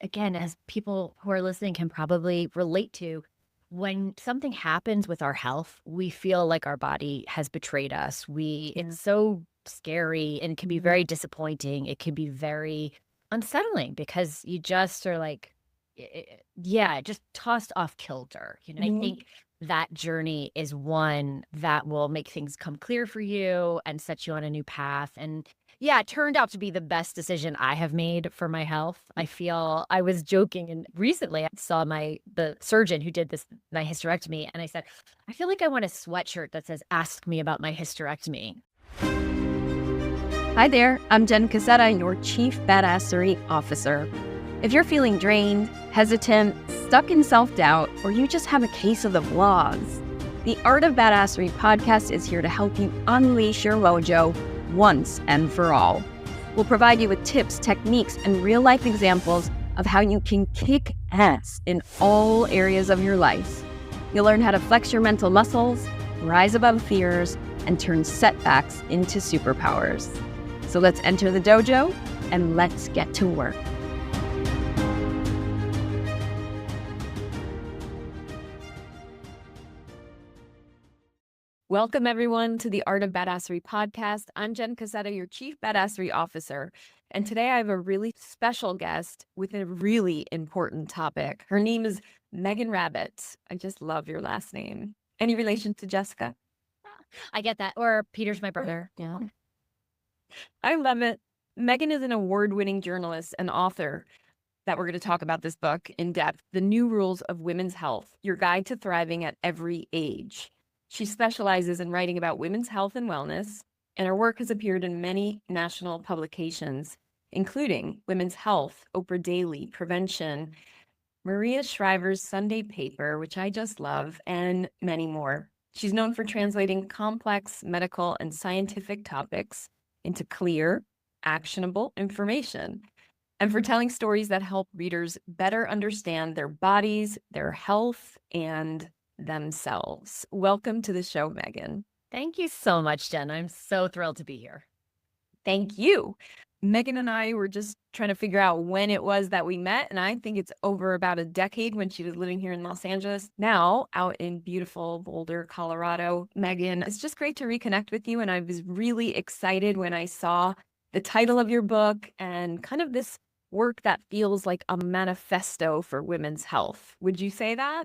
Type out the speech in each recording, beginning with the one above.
again, as people who are listening can probably relate to, when something happens with our health, we feel like our body has betrayed us. It's so scary and it can be very disappointing. It can be very unsettling because you just are like, just tossed off kilter. I think that journey is one that will make things come clear for you and set you on a new path. And yeah, it turned out to be the best decision I have made for my health. I feel I was joking, and recently I saw the surgeon who did my hysterectomy, and I said, I feel like I want a sweatshirt that says, "Ask me about my hysterectomy." Hi there, I'm Jenn Cassetta, your Chief Badassery Officer. If you're feeling drained, hesitant, stuck in self-doubt, or you just have a case of the vlogs, the Art of Badassery podcast is here to help you unleash your mojo once and for all. We'll provide you with tips, techniques, and real-life examples of how you can kick ass in all areas of your life. You'll learn how to flex your mental muscles, rise above fears, and turn setbacks into superpowers. So let's enter the dojo and let's get to work. Welcome, everyone, to the Art of Badassery podcast. I'm Jenn Cassetta, your Chief Badassery Officer. And today I have a really special guest with a really important topic. Her name is Meghan Rabbit. I just love your last name. Any relation to Jessica? I get that. Or Peter's my brother. Yeah. I love it. Meghan is an award-winning journalist and author that we're going to talk about this book in depth, The New Rules of Women's Health, Your Guide to Thriving at Every Age. She specializes in writing about women's health and wellness, and her work has appeared in many national publications, including Women's Health, Oprah Daily, Prevention, Maria Shriver's Sunday Paper, which I just love, and many more. She's known for translating complex medical and scientific topics into clear, actionable information, and for telling stories that help readers better understand their bodies, their health, and themselves. Welcome to the show, Meghan. Thank you so much, Jen. I'm so thrilled to be here. Thank you. Meghan and I were just trying to figure out when it was that we met, and I think it's over about a decade when she was living here in Los Angeles, now out in beautiful Boulder, Colorado. Meghan, it's just great to reconnect with you, and I was really excited when I saw the title of your book and kind of this work that feels like a manifesto for women's health. Would you say that?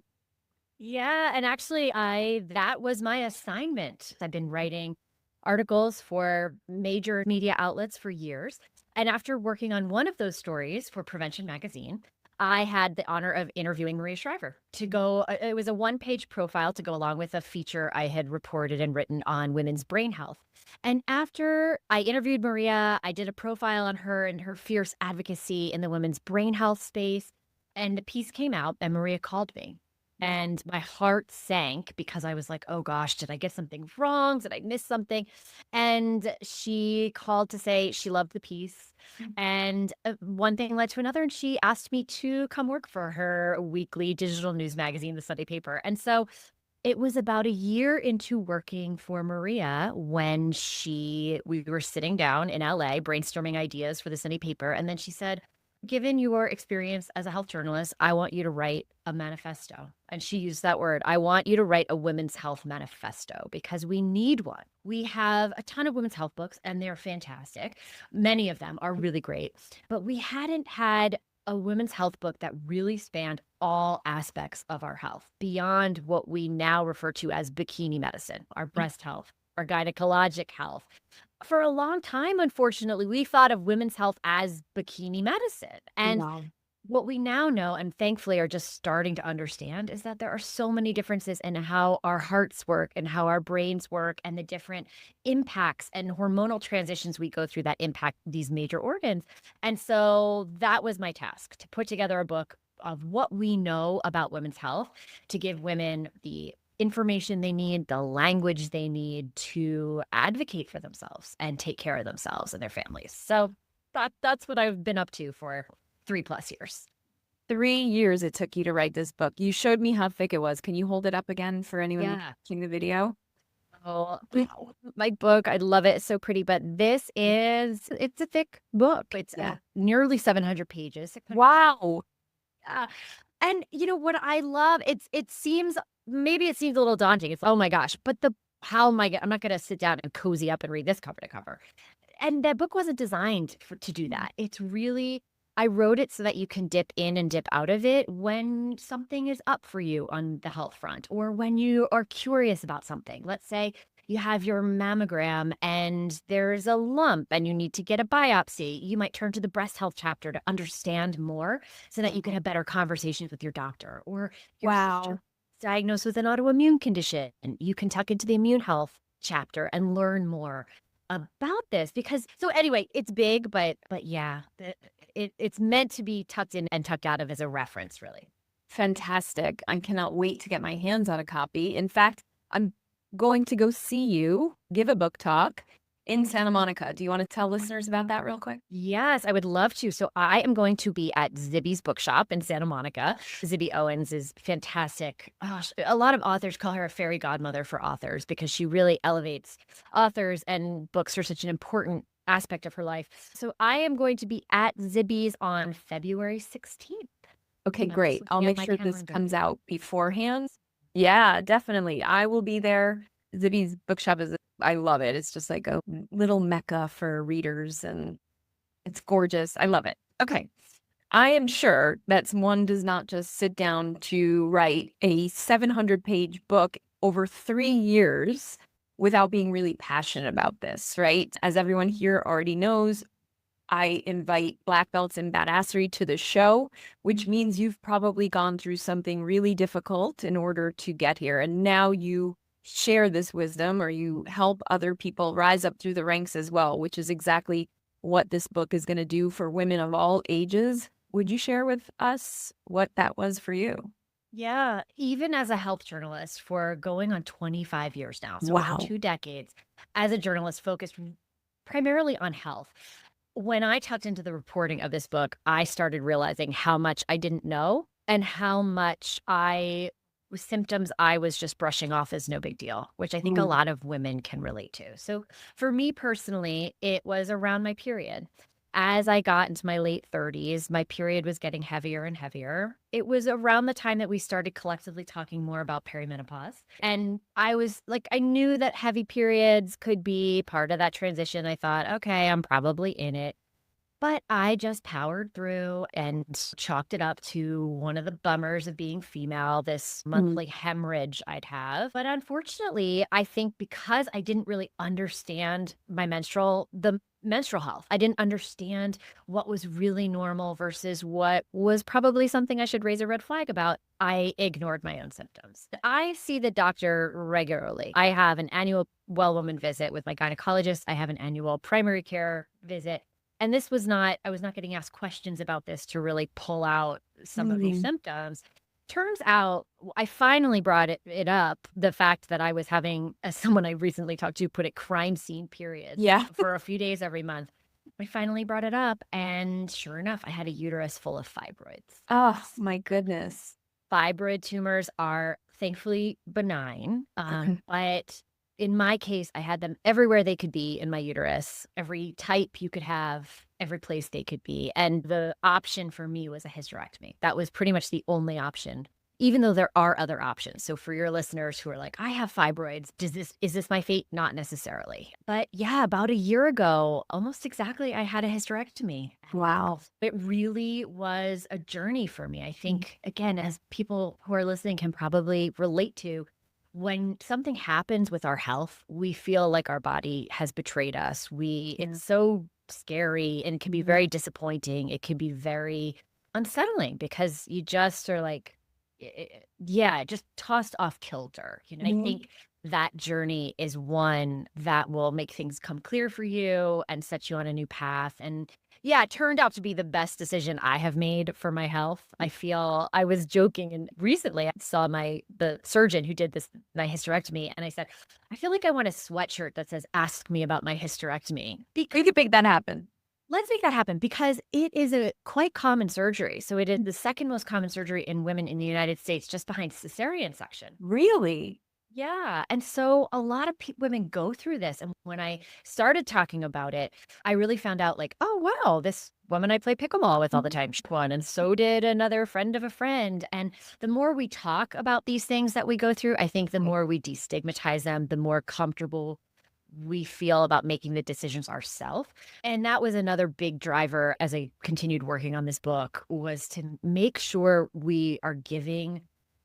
Yeah, and actually that was my assignment. I've been writing articles for major media outlets for years. And after working on one of those stories for Prevention magazine, I had the honor of interviewing Maria Shriver it was a one-page profile to go along with a feature I had reported and written on women's brain health. And after I interviewed Maria, I did a profile on her and her fierce advocacy in the women's brain health space. And the piece came out and Maria called me. And my heart sank because I was like, oh gosh, did I get something wrong? Did I miss something? And she called to say she loved the piece. And one thing led to another. And she asked me to come work for her weekly digital news magazine, the Sunday Paper. And so it was about a year into working for Maria when we were sitting down in LA brainstorming ideas for the Sunday Paper. And then she said, given your experience as a health journalist, I want you to write a manifesto. And she used that word. I want you to write a women's health manifesto because we need one. We have a ton of women's health books and they're fantastic. Many of them are really great, but we hadn't had a women's health book that really spanned all aspects of our health beyond what we now refer to as bikini medicine, our breast health, our gynecologic health. For a long time, unfortunately, we thought of women's health as bikini medicine. And what we now know, and thankfully are just starting to understand, is that there are so many differences in how our hearts work and how our brains work and the different impacts and hormonal transitions we go through that impact these major organs. And so that was my task, to put together a book of what we know about women's health, to give women the information they need, the language they need to advocate for themselves and take care of themselves and their families. So that's what I've been up to for 3+ years. 3 years it took you to write this book. You showed me how thick it was. Can you hold it up again for anyone watching the video? Oh, my book, I love it. It's so pretty, but it's a thick book. It's Yeah. nearly 700 pages. 600. Wow. Yeah. And you know what I love? Maybe it seems a little daunting. It's, oh my gosh, but I'm not going to sit down and cozy up and read this cover to cover. And that book wasn't designed to do that. It's really, I wrote it so that you can dip in and dip out of it when something is up for you on the health front, or when you are curious about something. Let's say you have your mammogram and there's a lump and you need to get a biopsy. You might turn to the breast health chapter to understand more so that you can have better conversations with your doctor, or your Wow. sister diagnosed with an autoimmune condition. And you can tuck into the immune health chapter and learn more about this. Because so anyway, it's big, but yeah, it's meant to be tucked in and tucked out of as a reference, really. Fantastic. I cannot wait to get my hands on a copy. In fact, I'm going to go see you give a book talk in Santa Monica. Do you want to tell listeners about that real quick? Yes, I would love to. So I am going to be at Zibby's bookshop in Santa Monica. Zibby Owens is fantastic. A lot of authors call her a fairy godmother for authors because she really elevates authors, and books are such an important aspect of her life. So I am going to be at Zibby's on February 16th. Okay, I'm just great. I'll looking at make my sure this calendar. comes out beforehand. Yeah, definitely. I will be there. Zibby's bookshop I love it. It's just like a little mecca for readers, and it's gorgeous. I love it. Okay. I am sure that one does not just sit down to write a 700-page book over 3 years without being really passionate about this, right? As everyone here already knows, I invite black belts in badassery to the show, which means you've probably gone through something really difficult in order to get here. And now you share this wisdom, or you help other people rise up through the ranks as well, which is exactly what this book is going to do for women of all ages. Would you share with us what that was for you? Yeah, even as a health journalist for going on 25 years now, so over Wow. 2 decades, as a journalist focused primarily on health. When I tucked into the reporting of this book, I started realizing how much I didn't know and how much symptoms I was just brushing off as no big deal, which I think a lot of women can relate to. So for me personally, it was around my period. As I got into my late 30s, my period was getting heavier and heavier. It was around the time that we started collectively talking more about perimenopause. And I was like, I knew that heavy periods could be part of that transition. I thought, okay, I'm probably in it. But I just powered through and chalked it up to one of the bummers of being female, this monthly hemorrhage I'd have. But unfortunately, I think because I didn't really understand the menstrual health, I didn't understand what was really normal versus what was probably something I should raise a red flag about. I ignored my own symptoms. I see the doctor regularly. I have an annual well woman visit with my gynecologist. I have an annual primary care visit. And I was not getting asked questions about this to really pull out some of these symptoms. Turns out I finally brought it up, the fact that I was having, as someone I recently talked to put it, crime scene periods for a few days every month. I finally brought it up, and sure enough, I had a uterus full of fibroids. Oh, my goodness. Fibroid tumors are thankfully benign, but in my case, I had them everywhere they could be in my uterus, every type you could have, every place they could be. And the option for me was a hysterectomy. That was pretty much the only option, even though there are other options. So for your listeners who are like, I have fibroids, is this my fate? Not necessarily. But yeah, about a year ago, almost exactly, I had a hysterectomy. Wow. It really was a journey for me. I think, again, as people who are listening can probably relate to, when something happens with our health, we feel like our body has betrayed us. It's so scary, and it can be very disappointing. It can be very unsettling because you just are like, just tossed off kilter. I think that journey is one that will make things come clear for you and set you on a new path. And yeah, it turned out to be the best decision I have made for my health. I feel I was joking, and recently I saw the surgeon who did my hysterectomy, and I said, I feel like I want a sweatshirt that says, "Ask me about my hysterectomy." We could make that happen. Let's make that happen, because it is a quite common surgery. So it is the second most common surgery in women in the United States, just behind cesarean section. Really? Yeah. And so a lot of women go through this. And when I started talking about it, I really found out like, oh, wow, this woman I play pickleball with all the time, she won. And so did another friend of a friend. And the more we talk about these things that we go through, I think the more we destigmatize them, the more comfortable we feel about making the decisions ourselves. And that was another big driver as I continued working on this book was to make sure we are giving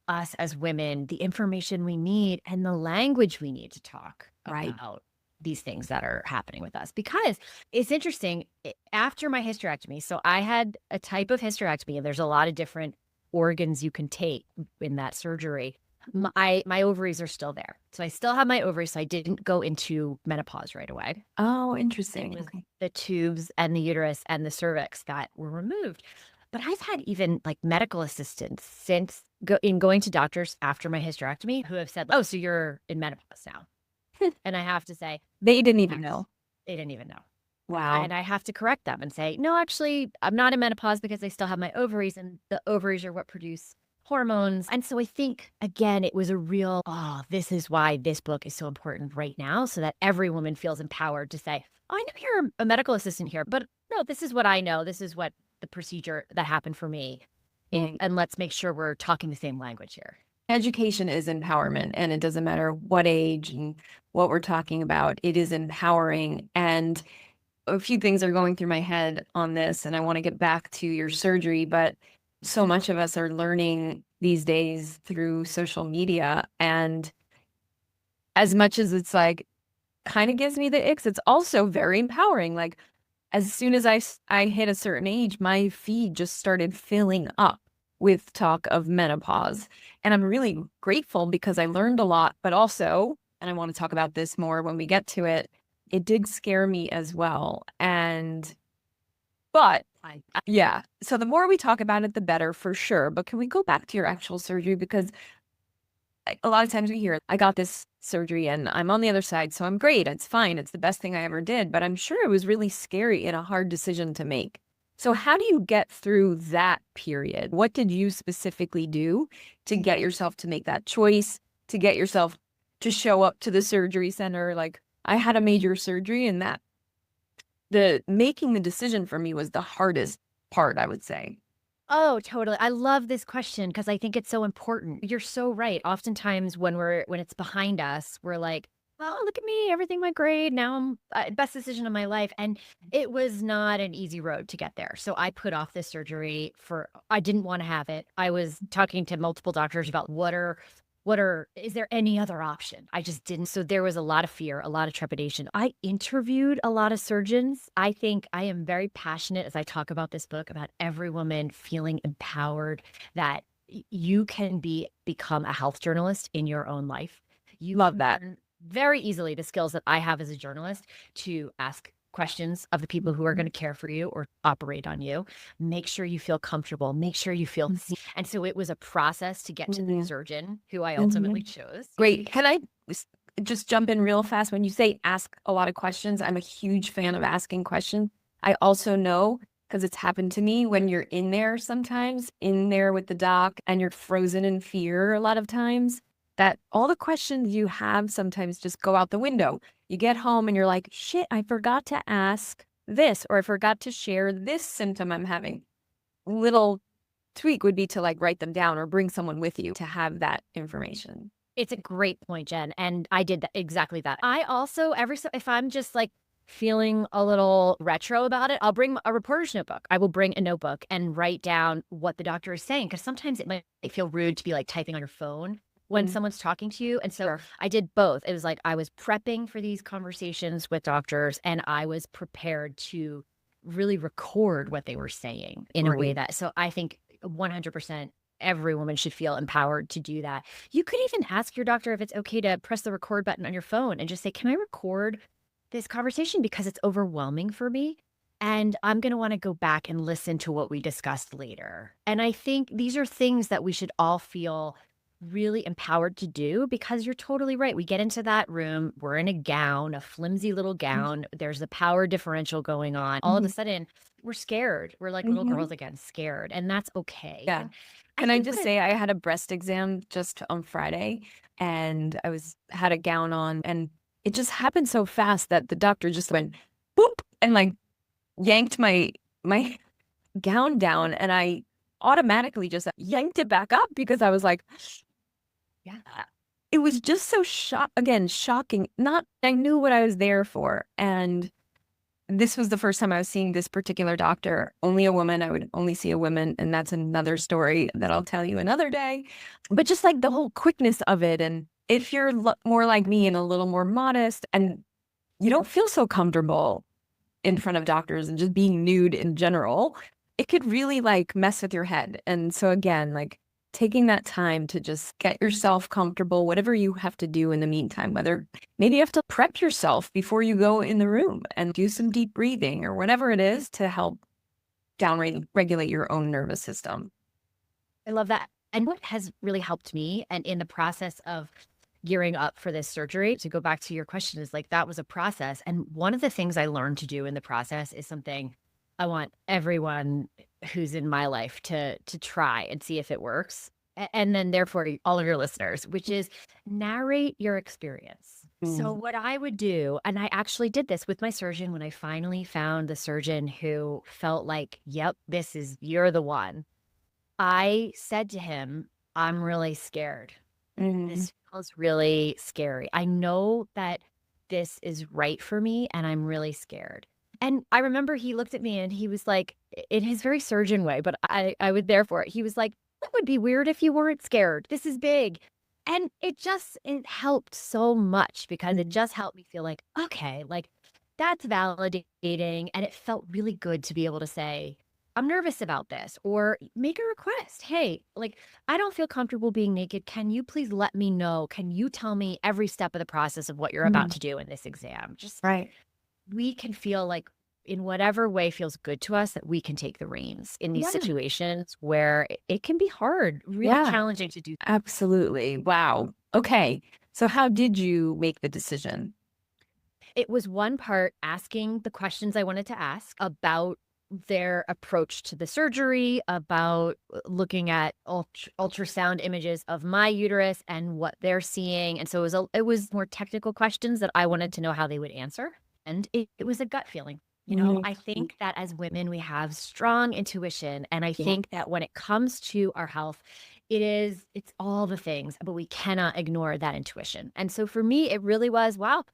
us as women the information we need and the language we need to talk Right. about these things that are happening with us. Because it's interesting, after my hysterectomy, so I had a type of hysterectomy, and there's a lot of different organs you can take in that surgery. My ovaries are still there. So I still have my ovaries, so I didn't go into menopause right away. Oh, It interesting. was Okay. the tubes and the uterus and the cervix that were removed. But I've had even like medical assistants since going to doctors after my hysterectomy who have said, "Oh, so you're in menopause now." And I have to say, They didn't even "Yes." know. They didn't even know. Wow. And I have to correct them and say, "No, actually, I'm not in menopause because I still have my ovaries, and the ovaries are what produce hormones." And so I think, again, it was a real, oh, this is why this book is so important right now, so that every woman feels empowered to say, oh, I know you're a medical assistant here, but no, this is what I know. This is what the procedure that happened for me. Mm. And let's make sure we're talking the same language here. Education is empowerment, and it doesn't matter what age and what we're talking about. It is empowering. And a few things are going through my head on this, and I want to get back to your surgery, but so much of us are learning these days through social media. And as much as it's like kind of gives me the icks, it's also very empowering. Like as soon as I hit a certain age, my feed just started filling up with talk of menopause. And I'm really grateful because I learned a lot, but also, and I want to talk about this more when we get to it, it did scare me as well. But yeah, so the more we talk about it, the better for sure. But can we go back to your actual surgery? Because a lot of times we hear, I got this surgery and I'm on the other side, so I'm great. It's fine. It's the best thing I ever did. But I'm sure it was really scary and a hard decision to make. So, how do you get through that period? What did you specifically do to get yourself to make that choice, to get yourself to show up to the surgery center? Like, I had a major surgery, and that the making the decision for me was the hardest part, I would say. Oh, totally. I love this question because I think it's so important. You're so right. Oftentimes when it's behind us, we're like, "Oh, look at me, everything went great. Now I'm best decision of my life." And it was not an easy road to get there. So I put off this surgery for I didn't want to have it. I was talking to multiple doctors about is there any other option? I just didn't. So there was a lot of fear, a lot of trepidation. I interviewed a lot of surgeons. I think I am very passionate as I talk about this book about every woman feeling empowered that you can become a health journalist in your own life. You Love can that. learn very easily the skills that I have as a journalist to ask questions of the people who are going to care for you or operate on you. Make sure you feel comfortable. Make sure you feel seen. And so it was a process to get to the Mhm. surgeon who I ultimately Mhm. chose. Great. Can I just jump in real fast? When you say ask a lot of questions, I'm a huge fan of asking questions. I also know, because it's happened to me, when you're in there sometimes, in there with the doc, and you're frozen in fear a lot of times, that all the questions you have sometimes just go out the window. You get home and you're like, shit, I forgot to ask this, or I forgot to share this symptom I'm having. Little tweak would be to like write them down or bring someone with you to have that information. It's a great point, Jen. And I did exactly that. I also, if I'm just like feeling a little retro about it, I'll bring a reporter's notebook. I will bring a notebook and write down what the doctor is saying. Cause sometimes it might feel rude to be like typing on your phone when Mhm. someone's talking to you. And so Sure. I did both. It was like I was prepping for these conversations with doctors and I was prepared to really record what they were saying in a way Great. that, so I think 100% every woman should feel empowered to do that. You could even ask your doctor if it's okay to press the record button on your phone and just say, can I record this conversation because it's overwhelming for me? And I'm going to want to go back and listen to what we discussed later. And I think these are things that we should all feel really empowered to do because you're totally right. We get into that room, we're in a gown, a flimsy little gown. There's a power differential going on. All of a Mhm. sudden, we're scared. We're like little Mhm. girls again, scared, and that's okay. Yeah. And I Can I think just what it say I had a breast exam just on Friday, and I had a gown on, and it just happened so fast that the doctor just went boop and like yanked my gown down, and I automatically just yanked it back up because I was like, yeah. it was just so shocking. Not I knew what I was there for, and this was the first time I was seeing this particular doctor. Only a woman. I would only see a woman, and that's another story that I'll tell you another day. But just like the whole quickness of it, and if you're more like me and a little more modest, and you don't feel so comfortable in front of doctors and just being nude in general, it could really like mess with your head. And so again, like taking that time to just get yourself comfortable, whatever you have to do in the meantime, whether maybe you have to prep yourself before you go in the room and do some deep breathing or whatever it is to help regulate your own nervous system. I love that. And what has really helped me, and in the process of gearing up for this surgery, to go back to your question, is like that was a process. And one of the things I learned to do in the process is something I want everyone who's in my life to try and see if it works. And then therefore all of your listeners, which is narrate your experience. So Mm. what I would do, and I actually did this with my surgeon when I finally found the surgeon who felt like, yep, you're the one. I said to him, I'm really scared. Mhm. This feels really scary. I know that this is right for me, and I'm really scared. And I remember he looked at me and he was like, in his very surgeon way, but I was there for it. He was like, that would be weird if you weren't scared. This is big. And it helped so much because it just helped me feel like, okay, like that's validating. And it felt really good to be able to say, I'm nervous about this, or make a request. Hey, like, I don't feel comfortable being naked. Can you please let me know? Can you tell me every step of the process of what you're about Mhm. to do in this exam? Just Right. we can feel like, in whatever way feels good to us, that we can take the reins in these Yeah. situations where it can be hard, really Yeah, challenging to do. absolutely. Wow. Okay. So how did you make the decision? It was one part asking the questions I wanted to ask about their approach to the surgery, about looking at ultrasound images of my uterus and what they're seeing. And so it was more technical questions that I wanted to know how they would answer. And it was a gut feeling. Mhm. I think that as women, we have strong intuition. And I Yeah. think that when it comes to our health, it's all the things, but we cannot ignore that intuition. And so for me, it really was, wow,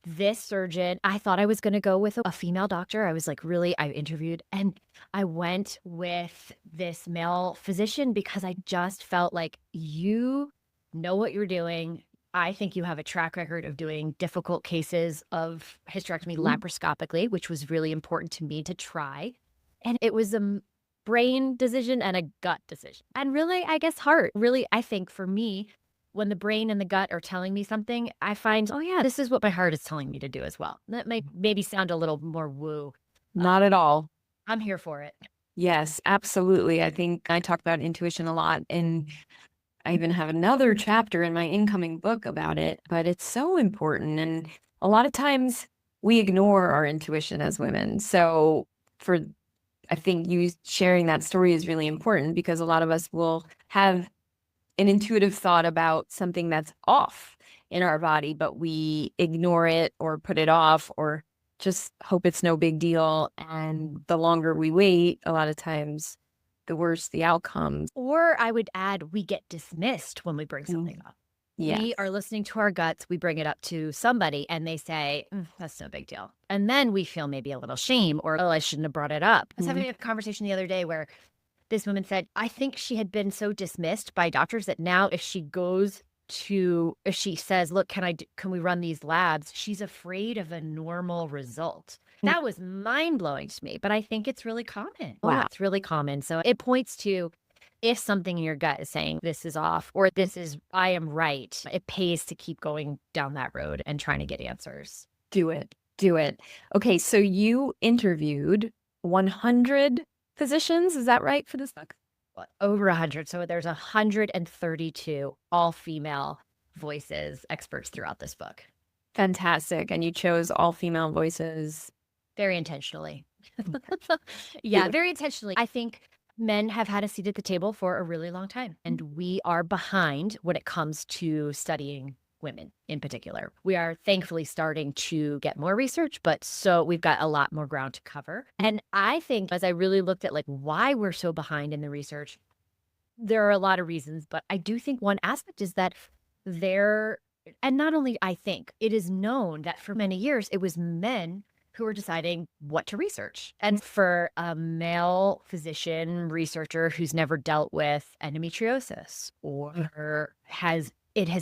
this surgeon, I thought I was gonna go with a female doctor. I was like, really, I interviewed, and I went with this male physician because I just felt like, you know what you're doing. I think you have a track record of doing difficult cases of hysterectomy Mhm. laparoscopically, which was really important to me to try. And it was a brain decision and a gut decision. And really, I guess heart. Really, I think for me, when the brain and the gut are telling me something, I find, oh yeah, this is what my heart is telling me to do as well. That might maybe sound a little more woo. Uh, Not at all. I'm here for it. Yes, absolutely. I think I talk about intuition a lot, and I even have another chapter in my incoming book about it, but it's so important. And a lot of times we ignore our intuition as women. So for I think you sharing that story is really important because a lot of us will have an intuitive thought about something that's off in our body, but we ignore it or put it off or just hope it's no big deal. And the longer we wait, a lot of times, the worse the outcomes. Or I would add, we get dismissed when we bring something Mm. up. We Yes. are listening to our guts. We bring it up to somebody and they say, that's no big deal. And then we feel maybe a little shame or, oh, I shouldn't have brought it up. I was Mhm. having a conversation the other day where this woman said, I think she had been so dismissed by doctors that now if she says, look, can we run these labs? She's afraid of a normal result. That was mind blowing to me, but I think it's really common. Oh, yeah, Wow. it's really common. So it points to, if something in your gut is saying this is off or I am right, it pays to keep going down that road and trying to get answers. Do it. Do it. Okay. So you interviewed 100 physicians. Is that right for this book? Over 100. So there's 132 all female voices, experts throughout this book. Fantastic. And you chose all female voices. Very intentionally. Yeah, very intentionally. I think men have had a seat at the table for a really long time, and we are behind when it comes to studying women in particular. We are thankfully starting to get more research, but so we've got a lot more ground to cover. And I think as I really looked at like why we're so behind in the research, there are a lot of reasons, but I do think one aspect is that there, and not only I think, it is known that for many years it was men who were deciding what to research. And for a male physician researcher who's never dealt with endometriosis or has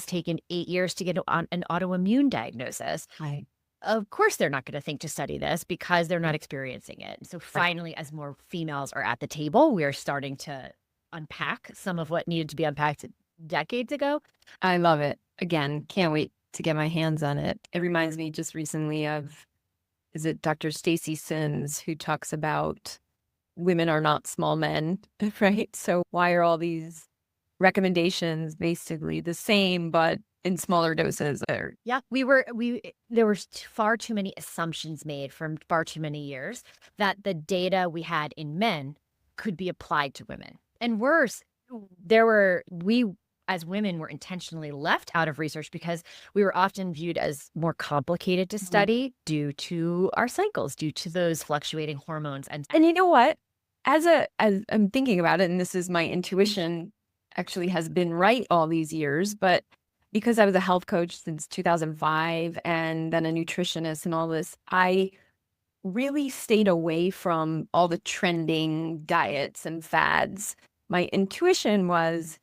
taken 8 years to get on an autoimmune diagnosis, Right. of course they're not going to think to study this because they're not experiencing it. So finally, as more females are at the table, we are starting to unpack some of what needed to be unpacked decades ago. I love it. Again, can't wait to get my hands on it. It reminds me just recently of, is it Dr. Stacy Sims, who talks about women are not small men, right? So why are all these recommendations basically the same, but in smaller doses? Yeah, there were far too many assumptions made from far too many years that the data we had in men could be applied to women. And worse, we as women were intentionally left out of research because we were often viewed as more complicated to study due to our cycles, due to those fluctuating hormones. And you know what? As I'm thinking about it, and this is my intuition actually has been right all these years, but because I was a health coach since 2005 and then a nutritionist and all this, I really stayed away from all the trending diets and fads. My intuition was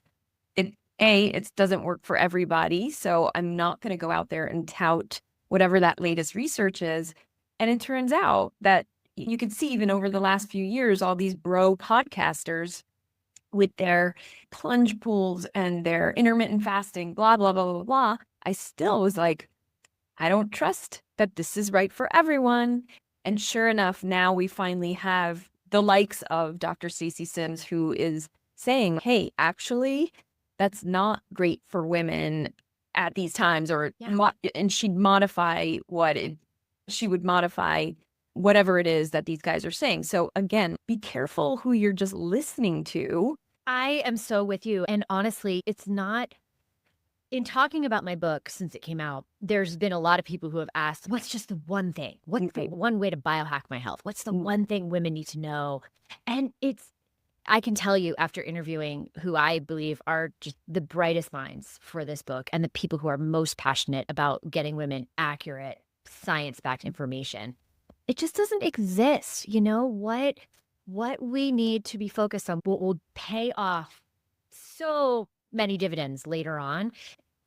it doesn't work for everybody. So I'm not going to go out there and tout whatever that latest research is. And it turns out that you can see even over the last few years, all these bro podcasters with their plunge pools and their intermittent fasting, blah, blah, blah, blah, blah. I still was like, I don't trust that this is right for everyone. And sure enough, now we finally have the likes of Dr. Stacey Sims, who is saying, hey, actually, that's not great for women at these times, and she'd modify she would modify whatever it is that these guys are saying. So again, be careful who you're just listening to. I am so with you. And honestly, it's not, in talking about my book since it came out, there's been a lot of people who have asked, what's just the one thing? What's the one way to biohack my health? What's the one thing women need to know? And I can tell you after interviewing who I believe are just the brightest minds for this book and the people who are most passionate about getting women accurate, science-backed information, it just doesn't exist. You know, what we need to be focused on, what will pay off so many dividends later on,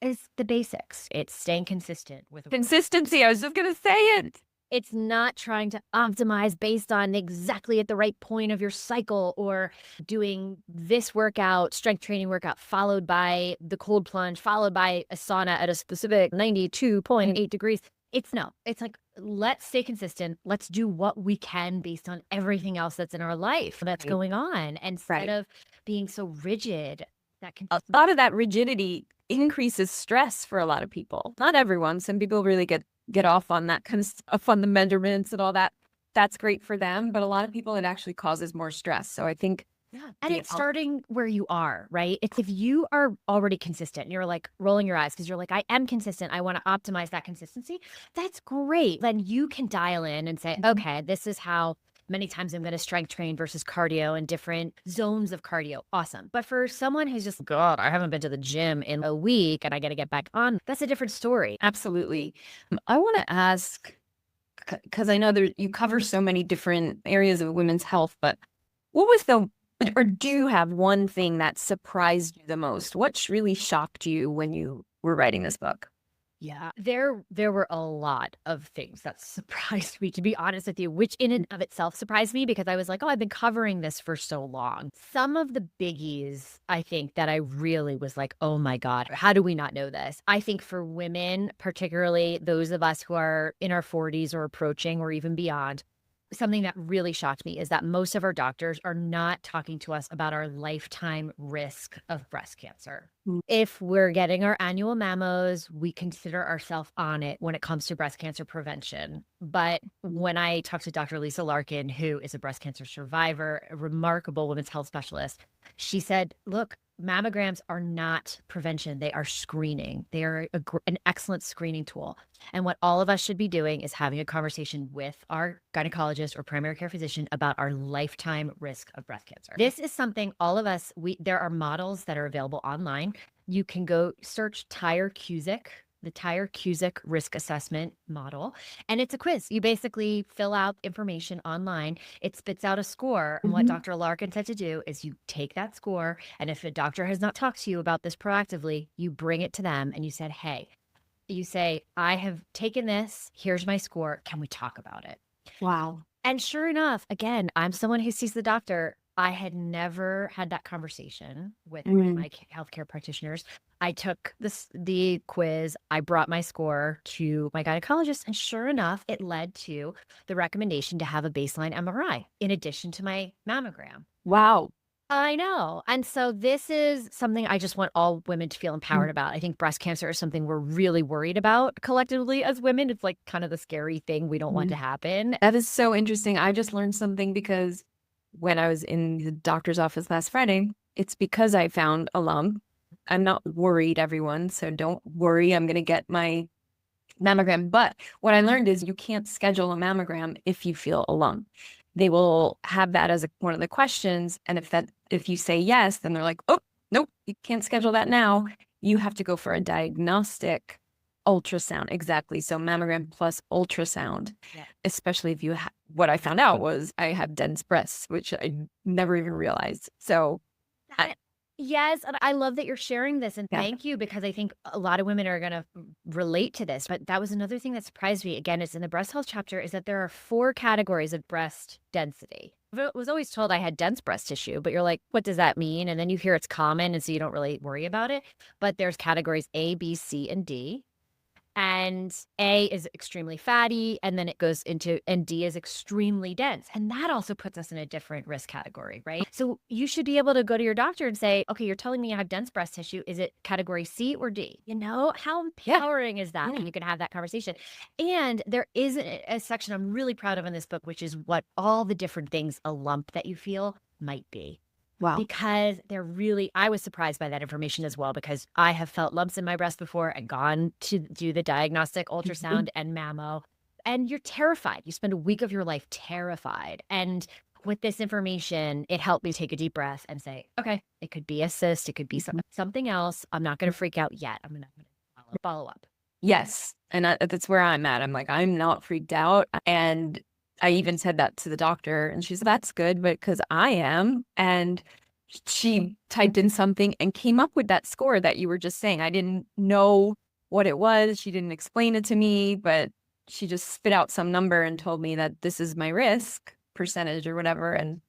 is the basics. It's staying consistent with consistency. I was just going to say it. It's not trying to optimize based on exactly at the right point of your cycle or doing this workout, strength training workout, followed by the cold plunge, followed by a sauna at a specific 92.8 degrees. It's like, let's stay consistent. Let's do what we can based on everything else that's in our life that's going on, instead of being so rigid. A lot of that rigidity increases stress for a lot of people. Not everyone. Some people really get off on that kind of stuff, on the measurements and all that. That's great for them. But a lot of people, it actually causes more stress. So I think. Yeah. And it's starting where you are, right? It's if you are already consistent and you're like rolling your eyes because you're like, I am consistent, I want to optimize that consistency. That's great. Then you can dial in and say, okay, this is how many times I'm going to strength train versus cardio and different zones of cardio. Awesome. But for someone who's just, God, I haven't been to the gym in a week and I got to get back on, that's a different story. Absolutely. I want to ask, because I know you cover so many different areas of women's health, but what was or do you have one thing that surprised you the most? What really shocked you when you were writing this book? Yeah, there were a lot of things that surprised me, to be honest with you, which in and of itself surprised me because I was like, oh, I've been covering this for so long. Some of the biggies, I think, that I really was like, oh my God, how do we not know this? I think for women, particularly those of us who are in our 40s or approaching or even beyond, something that really shocked me is that most of our doctors are not talking to us about our lifetime risk of breast cancer. Mm. If we're getting our annual mammos, we consider ourselves on it when it comes to breast cancer prevention. But when I talked to Dr. Lisa Larkin, who is a breast cancer survivor, a remarkable women's health specialist, she said, look, mammograms are not prevention. They are screening. They are an excellent screening tool. And what all of us should be doing is having a conversation with our gynecologist or primary care physician about our lifetime risk of breast cancer. This is something all of us, there are models that are available online. You can go search Tyre-Cuzick, the Tyre-Cuzick risk assessment model, and it's a quiz. You basically fill out information online. It spits out a score. And what Dr. Larkin said to do is you take that score, and if a doctor has not talked to you about this proactively, you bring it to them and you said, hey, you say, I have taken this. Here's my score. Can we talk about it? Wow. And sure enough, again, I'm someone who sees the doctor. I had never had that conversation with my healthcare practitioners. I took the quiz. I brought my score to my gynecologist, and sure enough, it led to the recommendation to have a baseline MRI in addition to my mammogram. Wow. I know. And so this is something I just want all women to feel empowered about. I think breast cancer is something we're really worried about collectively as women. It's like kind of the scary thing we don't want to happen. That is so interesting. I just learned something because when I was in the doctor's office last Friday, it's because I found a lump. I'm not worried, everyone, so don't worry. I'm going to get my mammogram. But what I learned is you can't schedule a mammogram if you feel a lump. They will have that as one of the questions. And if you say yes, then they're like, oh, nope, you can't schedule that now. You have to go for a diagnostic ultrasound. Exactly. So mammogram plus ultrasound, especially if you what I found out was I have dense breasts, which I never even realized. So yes, and I love that you're sharing this, and thank you, because I think a lot of women are going to relate to this. But that was another thing that surprised me. Again, it's in the breast health chapter, is that there are 4 categories of breast density. I was always told I had dense breast tissue, but you're like, what does that mean? And then you hear it's common, and so you don't really worry about it. But there's categories A, B, C, and D. And A is extremely fatty, and then it goes into, and D is extremely dense. And that also puts us in a different risk category, right? So you should be able to go to your doctor and say, okay, you're telling me I have dense breast tissue. Is it category C or D? You know, how empowering is that when you can have that conversation? And there is a section I'm really proud of in this book, which is what all the different things a lump that you feel might be. wow. Because I was surprised by that information as well, because I have felt lumps in my breast before and gone to do the diagnostic ultrasound and mammo, and you're terrified. You spend a week of your life terrified. And with this information, it helped me take a deep breath and say, okay, it could be a cyst. It could be something else. I'm not going to freak out yet. I'm going to follow up. Yes. And that's where I'm at. I'm like, I'm not freaked out. And I even said that to the doctor, and she's, that's good, but because I am. And she typed in something and came up with that score that you were just saying. I didn't know what it was. She didn't explain it to me, but she just spit out some number and told me that this is my risk percentage or whatever. And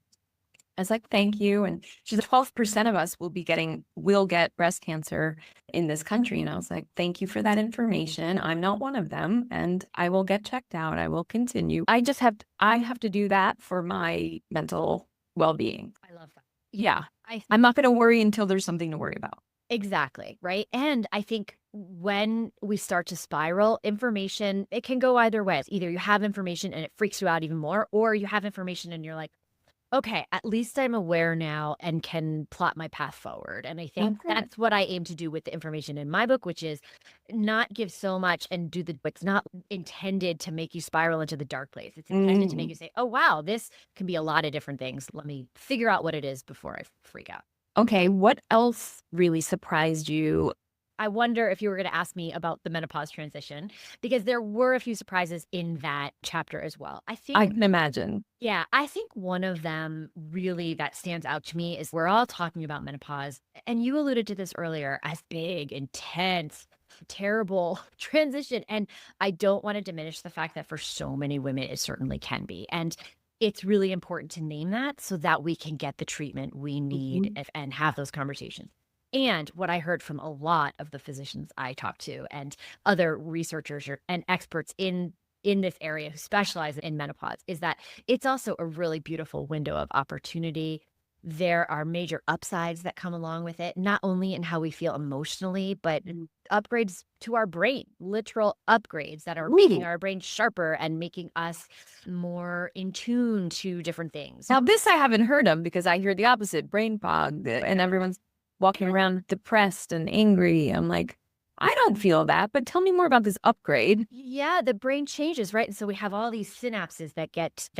I was like, thank you. And she's 12% of us will get breast cancer in this country. And I was like, thank you for that information. I'm not one of them, and I will get checked out. I will continue. I have to do that for my mental well-being. I love that. Yeah. I'm not going to worry until there's something to worry about. Exactly. Right. And I think when we start to spiral, information, it can go either way. Either you have information and it freaks you out even more, or you have information and you're like, okay, at least I'm aware now and can plot my path forward. And I think that's what I aim to do with the information in my book, which is not give so much and it's not intended to make you spiral into the dark place. It's intended to make you say, oh, wow, this can be a lot of different things. Let me figure out what it is before I freak out. Okay. What else really surprised you? I wonder if you were going to ask me about the menopause transition, because there were a few surprises in that chapter as well. I can imagine. Yeah, I think one of them really that stands out to me is we're all talking about menopause, and you alluded to this earlier, as big, intense, terrible transition. And I don't want to diminish the fact that for so many women, it certainly can be. And it's really important to name that so that we can get the treatment we need and have those conversations. And what I heard from a lot of the physicians I talked to and other researchers and experts in in this area who specialize in menopause is that it's also a really beautiful window of opportunity. There are major upsides that come along with it, not only in how we feel emotionally, but upgrades to our brain, literal upgrades that are making Ooh. our brain sharper and making us more in tune to different things. Now, this I haven't heard of because I hear the opposite, brain fog, and everyone's walking around depressed and angry. I'm like, I don't feel that, but tell me more about this upgrade. Yeah, the brain changes, right? And so we have all these synapses that get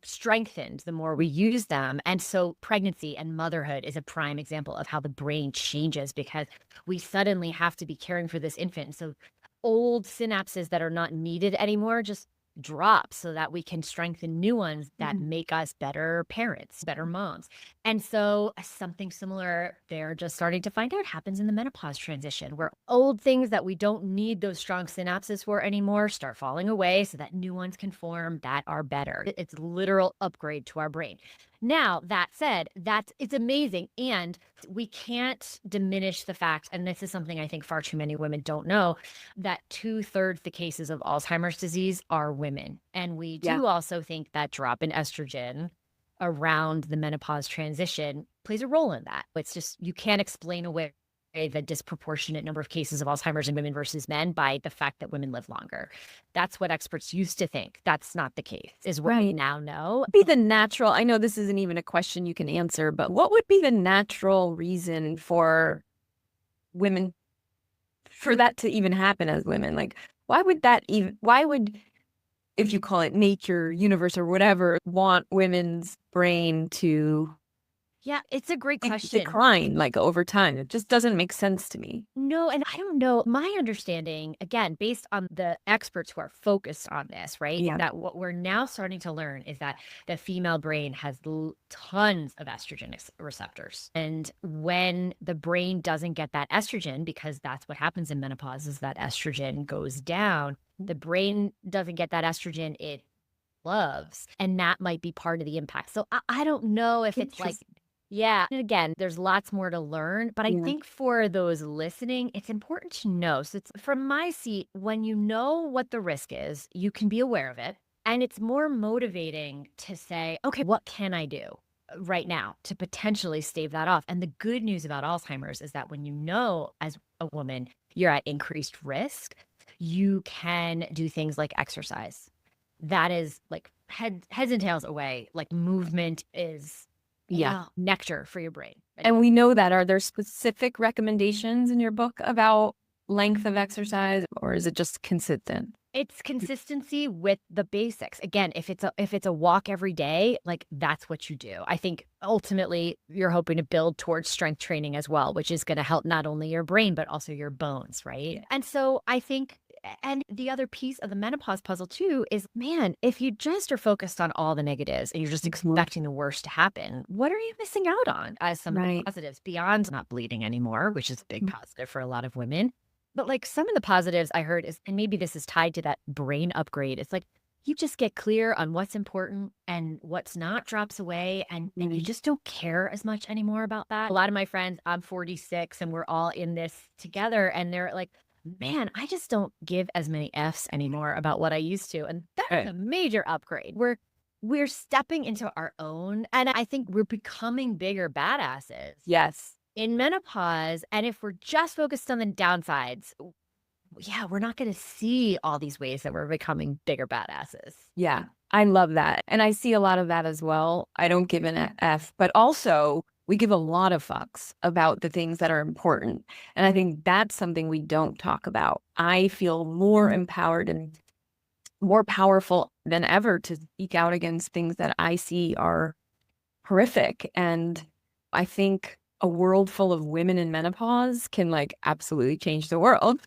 strengthened the more we use them. And so pregnancy and motherhood is a prime example of how the brain changes because we suddenly have to be caring for this infant. So old synapses that are not needed anymore just drop so that we can strengthen new ones that make us better parents, better moms. And so something similar they're just starting to find out happens in the menopause transition where old things that we don't need those strong synapses for anymore start falling away so that new ones can form that are better. It's literal upgrade to our brain. Now, that said, it's amazing. And we can't diminish the fact, and this is something I think far too many women don't know, that 2/3 the cases of Alzheimer's disease are women. And we do also think that drop in estrogen around the menopause transition plays a role in that. It's just, you can't explain away the disproportionate number of cases of Alzheimer's in women versus men by the fact that women live longer. That's what experts used to think. That's not the case, is what we now know. Be the natural, I know this isn't even a question you can answer, but what would be the natural reason for women, for that to even happen as women? Like, why would, if you call it nature, universe, or whatever, want women's brain to Yeah, it's a great question. decline like over time? It just doesn't make sense to me. No, and I don't know. My understanding, again, based on the experts who are focused on this, right? Yeah. That what we're now starting to learn is that the female brain has tons of estrogen receptors. And when the brain doesn't get that estrogen, because that's what happens in menopause, is that estrogen goes down, the brain doesn't get that estrogen it loves. And that might be part of the impact. So I don't know if it's like, yeah. And again, there's lots more to learn, but I think for those listening, it's important to know. So it's from my seat, when you know what the risk is, you can be aware of it. And it's more motivating to say, okay, what can I do right now to potentially stave that off? And the good news about Alzheimer's is that when you know as a woman, you're at increased risk, you can do things like exercise. That is like heads and tails away. Like movement is nectar for your brain. And we know that. Are there specific recommendations in your book about length of exercise, or is it just consistent? It's consistency with the basics. Again, if it's a walk every day, like that's what you do. I think ultimately you're hoping to build towards strength training as well, which is going to help not only your brain, but also your bones, right? And so I think, and the other piece of the menopause puzzle too is, man, if you just are focused on all the negatives and you're just expecting the worst to happen, what are you missing out on as some of the positives beyond not bleeding anymore, which is a big positive for a lot of women? But like some of the positives I heard is, and maybe this is tied to that brain upgrade, it's like you just get clear on what's important and what's not drops away, and you just don't care as much anymore about that. A lot of my friends, I'm 46 and we're all in this together, and they're like, man, I just don't give as many Fs anymore about what I used to. And that's a major upgrade. We're stepping into our own, and I think we're becoming bigger badasses. Yes. In menopause, and if we're just focused on the downsides, yeah, we're not going to see all these ways that we're becoming bigger badasses. Yeah, I love that. And I see a lot of that as well. I don't give an F, but also we give a lot of fucks about the things that are important. And I think that's something we don't talk about. I feel more empowered and more powerful than ever to speak out against things that I see are horrific. And I think a world full of women in menopause can like absolutely change the world.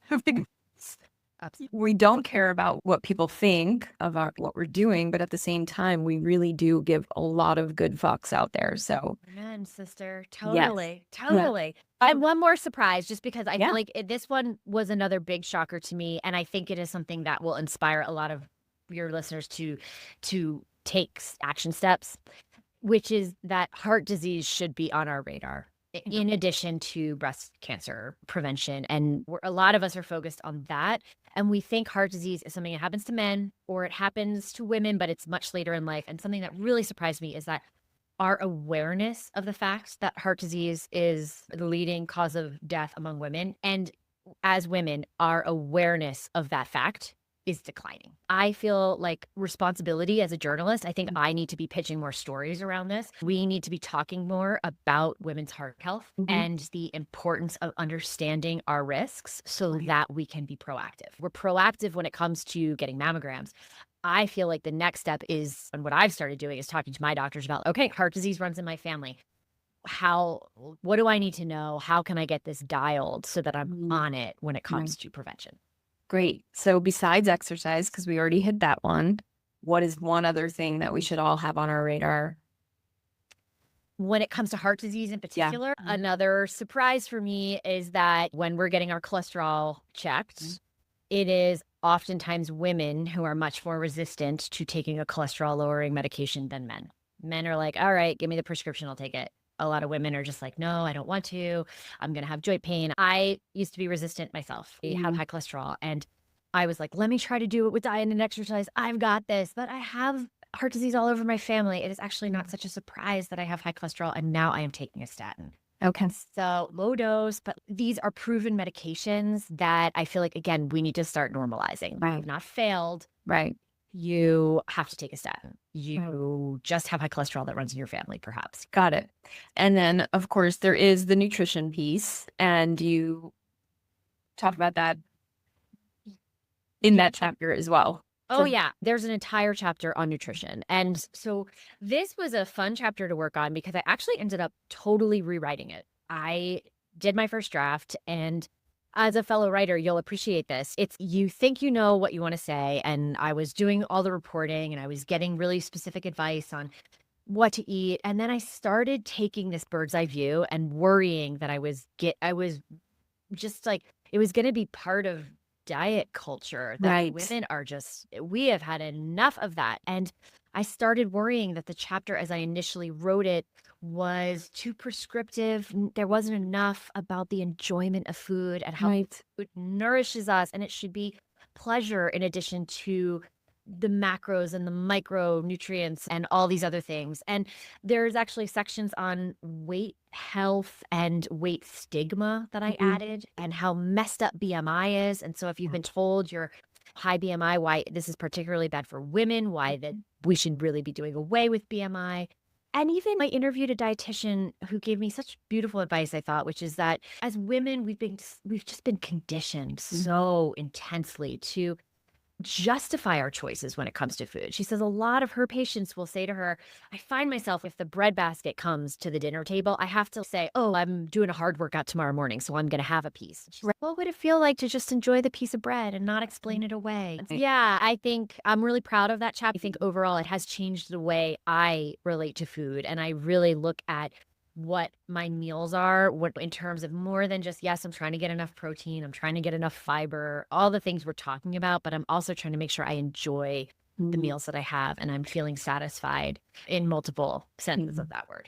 We don't care about what people think of what we're doing, but at the same time, we really do give a lot of good fucks out there. So, amen, sister. Totally. Yes. Totally. And one more surprise, just because I feel like this one was another big shocker to me. And I think it is something that will inspire a lot of your listeners to take action steps, which is that heart disease should be on our radar. in addition to breast cancer prevention. And a lot of us are focused on that. And we think heart disease is something that happens to men or it happens to women, but it's much later in life. And something that really surprised me is that our awareness of the fact that heart disease is the leading cause of death among women, and as women, our awareness of that fact is declining. I feel like responsibility as a journalist. I think I need to be pitching more stories around this. We need to be talking more about women's heart health and the importance of understanding our risks so that we can be proactive. We're proactive when it comes to getting mammograms. I feel like the next step is, and what I've started doing is talking to my doctors about, okay, heart disease runs in my family. What do I need to know? How can I get this dialed so that I'm on it when it comes to prevention? Great. So besides exercise, because we already hit that one, what is one other thing that we should all have on our radar? When it comes to heart disease in particular, another surprise for me is that when we're getting our cholesterol checked, it is oftentimes women who are much more resistant to taking a cholesterol lowering medication than men. Men are like, all right, give me the prescription, I'll take it. A lot of women are just like, no, I don't want to. I'm going to have joint pain. I used to be resistant myself. I have high cholesterol. And I was like, let me try to do it with diet and exercise. I've got this. But I have heart disease all over my family. It is actually not such a surprise that I have high cholesterol. And now I am taking a statin. Okay. So low dose, but these are proven medications that I feel like, again, we need to start normalizing. Right. We've not failed. Right. You have to take a statin. You just have high cholesterol that runs in your family, perhaps. Got it. And then, of course, there is the nutrition piece. And you talk about that in that chapter as well. Oh, yeah. There's an entire chapter on nutrition. And so this was a fun chapter to work on because I actually ended up totally rewriting it. I did my first draft, and as a fellow writer, you'll appreciate this. It's you think you know what you want to say. And I was doing all the reporting and I was getting really specific advice on what to eat. And then I started taking this bird's eye view and worrying that I was just like, it was going to be part of diet culture that women are we have had enough of that. And I started worrying that the chapter as I initially wrote it was too prescriptive. There wasn't enough about the enjoyment of food and how food nourishes us. And it should be pleasure in addition to the macros and the micronutrients and all these other things. And there's actually sections on weight health and weight stigma that I added and how messed up BMI is. And so if you've been told you're high BMI, why this is particularly bad for women, why that we should really be doing away with BMI. And even I interviewed a dietitian who gave me such beautiful advice, I thought, which is that as women, we've just been conditioned so intensely to justify our choices when it comes to food. She says a lot of her patients will say to her, I find myself, if the bread basket comes to the dinner table, I have to say, oh, I'm doing a hard workout tomorrow morning, so I'm going to have a piece. She's like, what would it feel like to just enjoy the piece of bread and not explain it away? Yeah, I think I'm really proud of that chapter. I think overall it has changed the way I relate to food. And I really look at what my meals are, what in terms of more than just, yes, I'm trying to get enough protein, I'm trying to get enough fiber, all the things we're talking about, but I'm also trying to make sure I enjoy the meals that I have and I'm feeling satisfied in multiple senses of that word.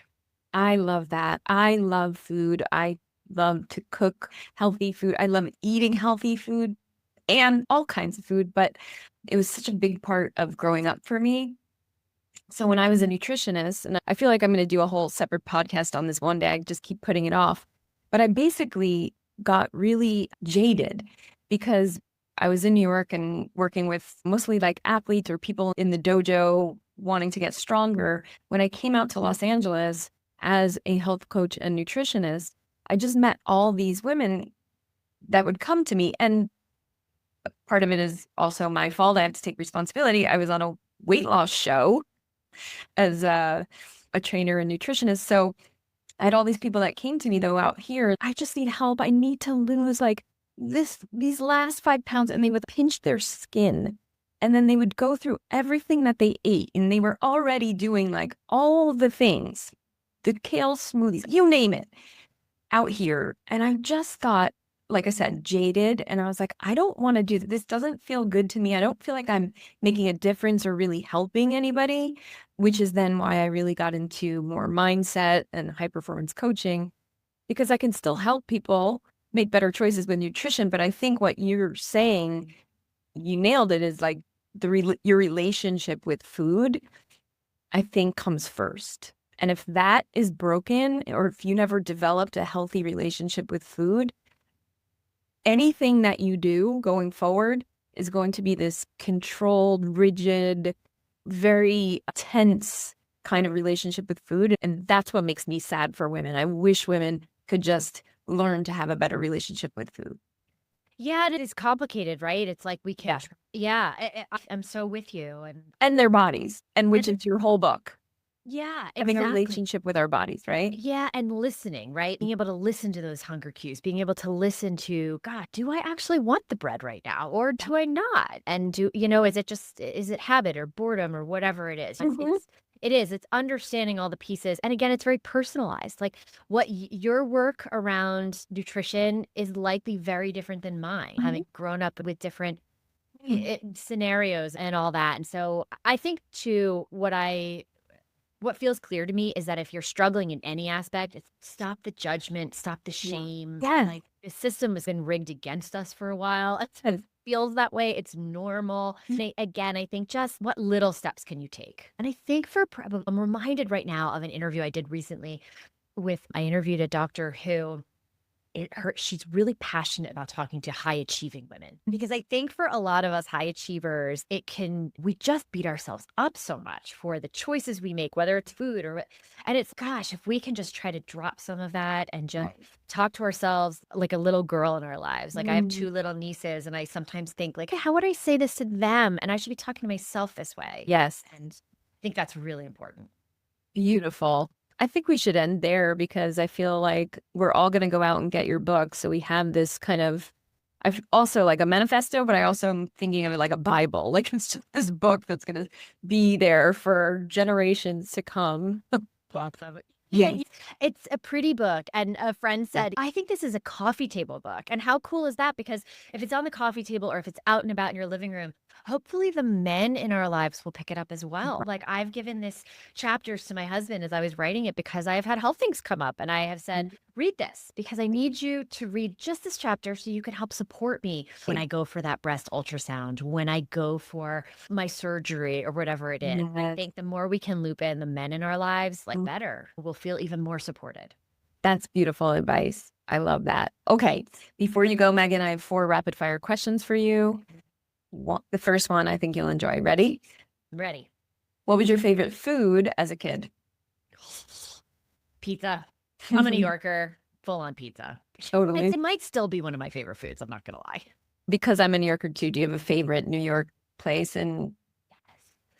I love that. I love food. I love to cook healthy food. I love eating healthy food and all kinds of food, but it was such a big part of growing up for me. So when I was a nutritionist, and I feel like I'm going to do a whole separate podcast on this one day, I just keep putting it off. But I basically got really jaded because I was in New York and working with mostly like athletes or people in the dojo wanting to get stronger. When I came out to Los Angeles as a health coach and nutritionist, I just met all these women that would come to me. And part of it is also my fault. I have to take responsibility. I was on a weight loss show as a trainer and nutritionist. So I had all these people that came to me though out here. I just need help. I need to lose like these last 5 pounds. And they would pinch their skin. And then they would go through everything that they ate. And they were already doing like all the things, the kale smoothies, you name it, out here. And I just thought, like I said, jaded. And I was like, I don't want to do this. This doesn't feel good to me. I don't feel like I'm making a difference or really helping anybody, which is then why I really got into more mindset and high performance coaching. because I can still help people make better choices with nutrition. But I think what you're saying, you nailed it, is like your relationship with food, I think, comes first. And if that is broken, or if you never developed a healthy relationship with food, anything that you do going forward is going to be this controlled, rigid, very tense kind of relationship with food. And that's what makes me sad for women. I wish women could just learn to have a better relationship with food. Yeah, it is complicated, right? It's like we Yeah. can't. Yeah, I'm so with you, And their bodies, and which is your whole book. yeah, Having a exactly. relationship with our bodies, right? Yeah, and listening, right? Being able to listen to those hunger cues, being able to listen to, God, do I actually want the bread right now, or do I not? And is it habit or boredom or whatever it is? Mhm. It's understanding all the pieces. And again, it's very personalized. Like your work around nutrition is likely very different than mine, having grown up with different scenarios and all that. And so I think too, what feels clear to me is that if you're struggling in any aspect, it's stop the judgment, stop the shame. Yeah. Like the system has been rigged against us for a while. It feels that way. It's normal. Again, I think just what little steps can you take? And I think I'm reminded right now of an interview I did recently I interviewed a doctor who she's really passionate about talking to high achieving women, because I think for a lot of us high achievers, we just beat ourselves up so much for the choices we make, whether it's food and it's, gosh, if we can just try to drop some of that and just talk to ourselves like a little girl in our lives. Like I have 2 little nieces, and I sometimes think like, how would I say this to them? And I should be talking to myself this way. Yes. And I think that's really important. Beautiful. I think we should end there, because I feel like we're all going to go out and get your book. So we have this kind of, I've also like a manifesto, but I also am thinking of it like a Bible. Like it's just this book that's going to be there for generations to come. Yeah, it's a pretty book. And a friend said, I think this is a coffee table book. And how cool is that? Because if it's on the coffee table or if it's out and about in your living room, hopefully the men in our lives will pick it up as well. Like I've given this chapters to my husband as I was writing it, because I have had health things come up, and I have said, read this because I need you to read just this chapter so you can help support me when I go for that breast ultrasound, when I go for my surgery or whatever it is. I think the more we can loop in the men in our lives, like better, we'll feel even more supported. That's beautiful advice. I love that. Okay. Before you go, Meghan, I have 4 rapid fire questions for you. The first one I think you'll enjoy. Ready? Ready. What was your favorite food as a kid? Pizza. I'm a New Yorker, full on pizza. Totally. It might still be one of my favorite foods. I'm not going to lie. Because I'm a New Yorker too. Do you have a favorite New York place? And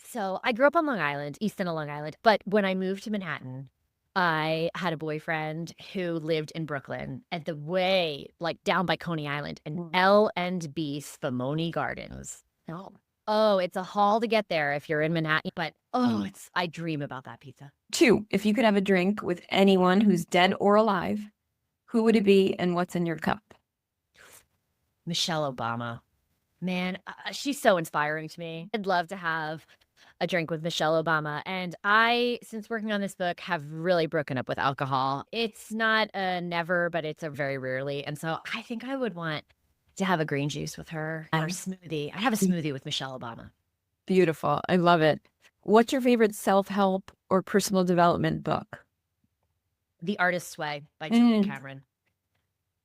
so I grew up on Long Island, east end of Long Island. But when I moved to Manhattan, I had a boyfriend who lived in Brooklyn at the way, like down by Coney Island, and L&B Spumoni Gardens. Oh, it's a haul to get there if you're in Manhattan. But I dream about that pizza. 2, if you could have a drink with anyone who's dead or alive, who would it be and what's in your cup? Michelle Obama. Man, she's so inspiring to me. I'd love to have a drink with Michelle Obama. And I, since working on this book, have really broken up with alcohol. It's not a never, but it's a very rarely. And so I think I would want to have a green juice with her or a smoothie. I'd have a smoothie with Michelle Obama. Beautiful. I love it. What's your favorite self-help or personal development book? The Artist's Way by Julia Cameron.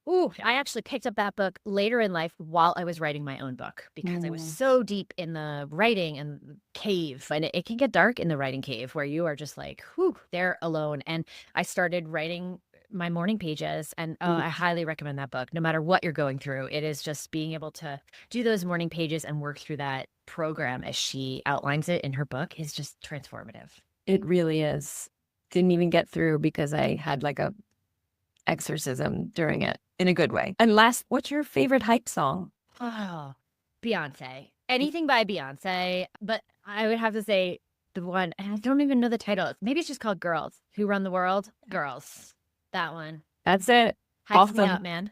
Ooh, I actually picked up that book later in life while I was writing my own book, because I was so deep in the writing and the cave. And it can get dark in the writing cave where you are just like, whew, there alone. And I started writing my morning pages, and I highly recommend that book. No matter what you're going through, it is just being able to do those morning pages and work through that program as she outlines it in her book is just transformative. It really is. Didn't even get through because I had like a exorcism during it in a good way. And last, what's your favorite hype song? Oh, Beyonce. Anything by Beyonce. But I would have to say the one, and I don't even know the title. Maybe it's just called Girls. Who Run the World? Girls. That one. That's it. Hypes me up, man.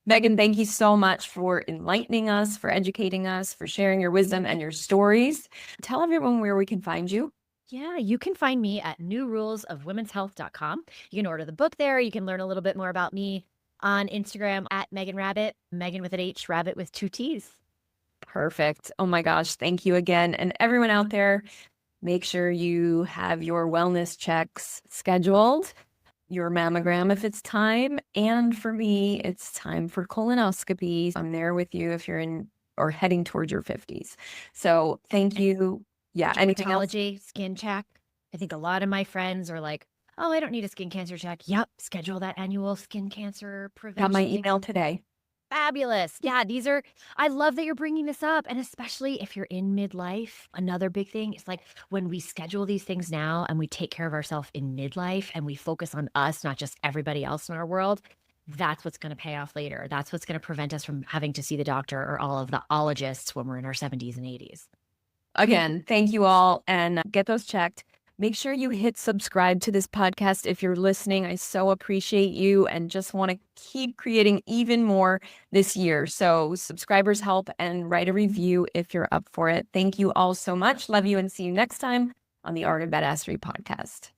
Meghan, thank you so much for enlightening us, for educating us, for sharing your wisdom and your stories. Tell everyone where we can find you. Yeah, you can find me at newrulesofwomenshealth.com. You can order the book there. You can learn a little bit more about me on Instagram at Meghan Rabbit, Megan with an H, Rabbit with two T's. Perfect. Oh my gosh. Thank you again. And everyone out there, make sure you have your wellness checks scheduled, your mammogram if it's time. And for me, it's time for colonoscopies. I'm there with you if you're in or heading towards your 50s. So thank you. Yeah. Anything else? Dermatology, skin check. I think a lot of my friends are like, oh, I don't need a skin cancer check. Yep, schedule that annual skin cancer Got my prevention thing. email today. Fabulous. Yeah, I love that you're bringing this up. And especially if you're in midlife, another big thing is like when we schedule these things now and we take care of ourselves in midlife and we focus on us, not just everybody else in our world, that's what's going to pay off later. That's what's going to prevent us from having to see the doctor or all of the ologists when we're in our 70s and 80s. Again, thank you all and get those checked. Make sure you hit subscribe to this podcast if you're listening. I so appreciate you and just want to keep creating even more this year. So subscribers help, and write a review if you're up for it. Thank you all so much. Love you and see you next time on the Art of Badassery podcast.